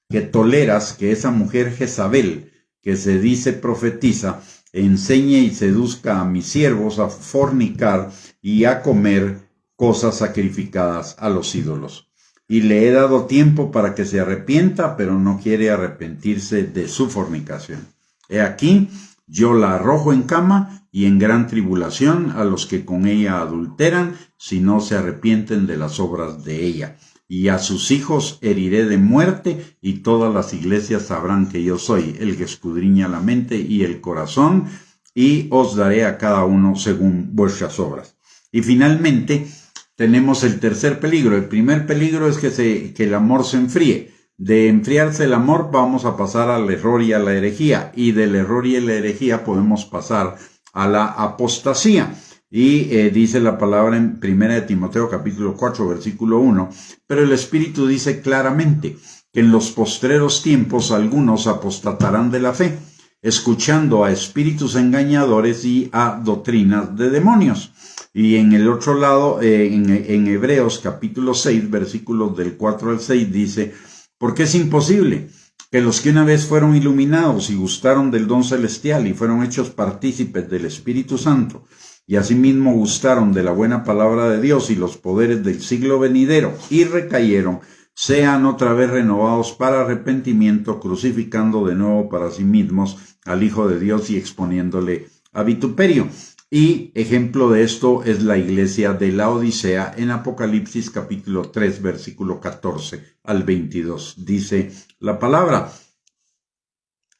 que toleras que esa mujer Jezabel, que se dice profetiza, enseñe y seduzca a mis siervos a fornicar y a comer cosas sacrificadas a los ídolos. Y le he dado tiempo para que se arrepienta, pero no quiere arrepentirse de su fornicación. He aquí, yo la arrojo en cama y en gran tribulación a los que con ella adulteran, si no se arrepienten de las obras de ella. Y a sus hijos heriré de muerte, y todas las iglesias sabrán que yo soy el que escudriña la mente y el corazón, y os daré a cada uno según vuestras obras. Y finalmente tenemos el tercer peligro. El primer peligro es que el amor se enfríe. De enfriarse el amor vamos a pasar al error y a la herejía, y del error y la herejía podemos pasar a la apostasía. Y dice la palabra en 1 Timoteo capítulo 4 versículo 1, pero el Espíritu dice claramente que en los postreros tiempos algunos apostatarán de la fe, escuchando a espíritus engañadores y a doctrinas de demonios. Y en el otro lado, en Hebreos capítulo 6, versículos del 4 al 6, dice: porque es imposible que los que una vez fueron iluminados y gustaron del don celestial y fueron hechos partícipes del Espíritu Santo, y asimismo gustaron de la buena palabra de Dios y los poderes del siglo venidero, y recayeron, sean otra vez renovados para arrepentimiento, crucificando de nuevo para sí mismos al Hijo de Dios y exponiéndole a vituperio. Y ejemplo de esto es la iglesia de la Odisea en Apocalipsis capítulo 3 versículo 14 al 22. Dice la palabra: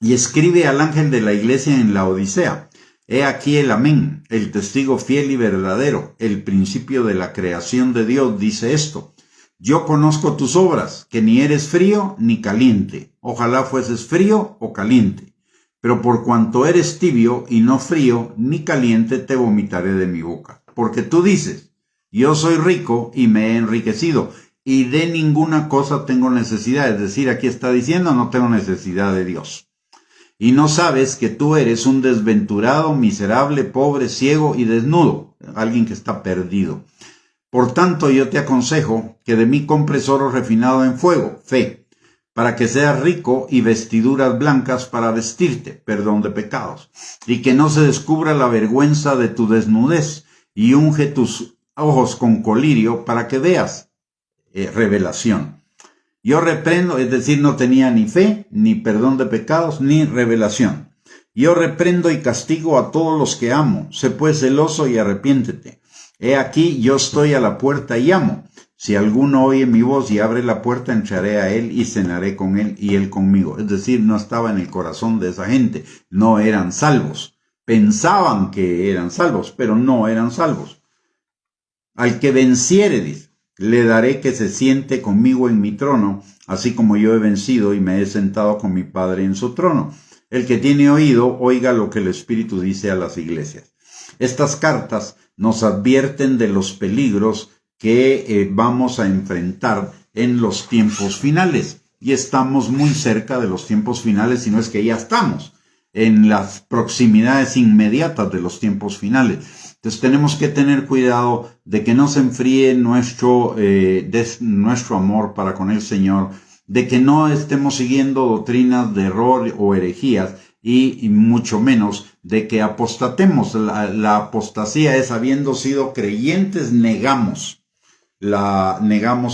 y escribe al ángel de la iglesia en la Odisea: he aquí el amén, el testigo fiel y verdadero, el principio de la creación de Dios, dice esto: yo conozco tus obras, que ni eres frío ni caliente. Ojalá fueses frío o caliente. Pero por cuanto eres tibio y no frío ni caliente, te vomitaré de mi boca. Porque tú dices: yo soy rico y me he enriquecido, y de ninguna cosa tengo necesidad. Es decir, aquí está diciendo: no tengo necesidad de Dios. Y no sabes que tú eres un desventurado, miserable, pobre, ciego y desnudo. Alguien que está perdido. Por tanto, yo te aconsejo que de mí compres oro refinado en fuego, fe, para que seas rico, y vestiduras blancas para vestirte, perdón de pecados, y que no se descubra la vergüenza de tu desnudez, y unge tus ojos con colirio para que veas. Revelación. Yo reprendo, es decir, no tenía ni fe, ni perdón de pecados, ni revelación. Yo reprendo y castigo a todos los que amo. Sé pues celoso y arrepiéntete. He aquí, yo estoy a la puerta y llamo. Si alguno oye mi voz y abre la puerta, entraré a él y cenaré con él y él conmigo. Es decir, no estaba en el corazón de esa gente. No eran salvos. Pensaban que eran salvos, pero no eran salvos. Al que venciere, dice, le daré que se siente conmigo en mi trono, así como yo he vencido y me he sentado con mi Padre en su trono. El que tiene oído, oiga lo que el Espíritu dice a las iglesias. Estas cartas nos advierten de los peligros que vamos a enfrentar en los tiempos finales. Y estamos muy cerca de los tiempos finales, si no es que ya estamos. en las proximidades inmediatas de los tiempos finales. Entonces tenemos que tener cuidado de que no se enfríe nuestro amor para con el Señor, de que no estemos siguiendo doctrinas de error o herejías, y mucho menos de que apostatemos. La apostasía es, habiendo sido creyentes, negamos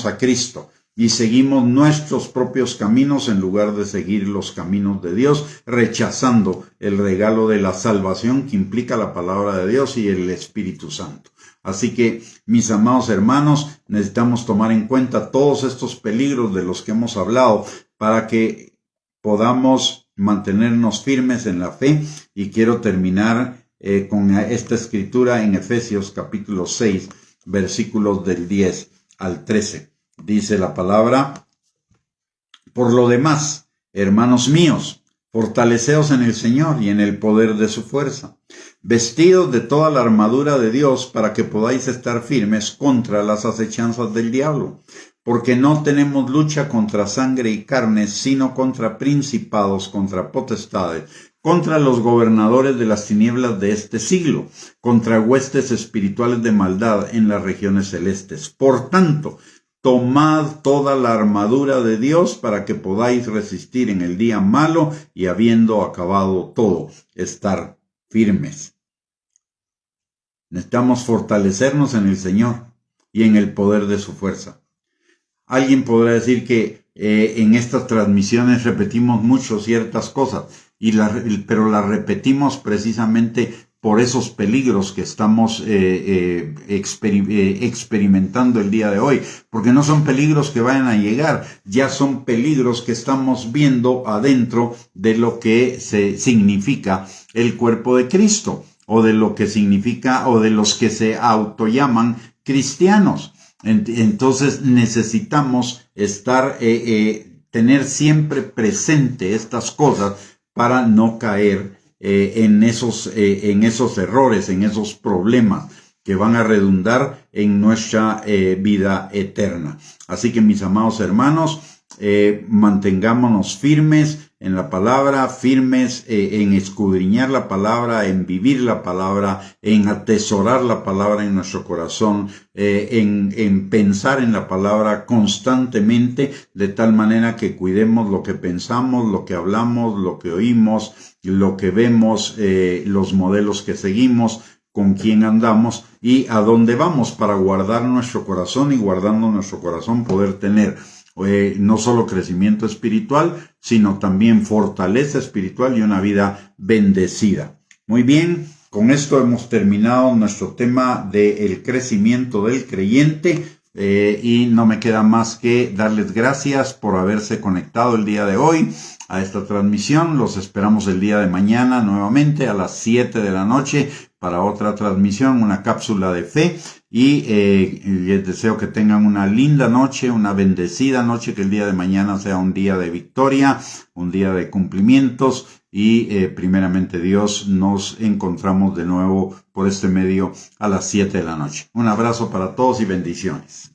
a Cristo y seguimos nuestros propios caminos en lugar de seguir los caminos de Dios, rechazando el regalo de la salvación que implica la palabra de Dios y el Espíritu Santo. Así que, mis amados hermanos, necesitamos tomar en cuenta todos estos peligros de los que hemos hablado para que podamos mantenernos firmes en la fe. Y quiero terminar con esta escritura en Efesios capítulo 6, versículos del 10 al 13. Dice la palabra: por lo demás, hermanos míos, fortaleceos en el Señor y en el poder de su fuerza, vestidos de toda la armadura de Dios para que podáis estar firmes contra las acechanzas del diablo. Porque no tenemos lucha contra sangre y carne, sino contra principados, contra potestades, contra los gobernadores de las tinieblas de este siglo, contra huestes espirituales de maldad en las regiones celestes. Por tanto, tomad toda la armadura de Dios para que podáis resistir en el día malo y, habiendo acabado todo, estar firmes. Necesitamos fortalecernos en el Señor y en el poder de su fuerza. Alguien podrá decir que en estas transmisiones repetimos mucho ciertas cosas, pero las repetimos precisamente por esos peligros que estamos experimentando el día de hoy, porque no son peligros que vayan a llegar, ya son peligros que estamos viendo adentro de lo que significa el cuerpo de Cristo, o de lo que significa, o de los que se autollaman cristianos. Entonces necesitamos tener siempre presente estas cosas para no caer en esos errores, en esos problemas que van a redundar en nuestra vida eterna. Así que, mis amados hermanos, mantengámonos firmes en la palabra, firmes en escudriñar la palabra, en vivir la palabra, en atesorar la palabra en nuestro corazón, en pensar en la palabra constantemente, de tal manera que cuidemos lo que pensamos, lo que hablamos, lo que oímos, lo que vemos, los modelos que seguimos, con quién andamos y a dónde vamos, para guardar nuestro corazón, y guardando nuestro corazón poder tener no solo crecimiento espiritual, sino también fortaleza espiritual y una vida bendecida. Muy bien, con esto hemos terminado nuestro tema del crecimiento del creyente, y no me queda más que darles gracias por haberse conectado el día de hoy a esta transmisión. Los esperamos el día de mañana nuevamente a las 7 de la noche para otra transmisión, una cápsula de fe. Y les deseo que tengan una linda noche, una bendecida noche, que el día de mañana sea un día de victoria, un día de cumplimientos, y primeramente Dios, nos encontramos de nuevo por este medio a las 7 de la noche. Un abrazo para todos y bendiciones.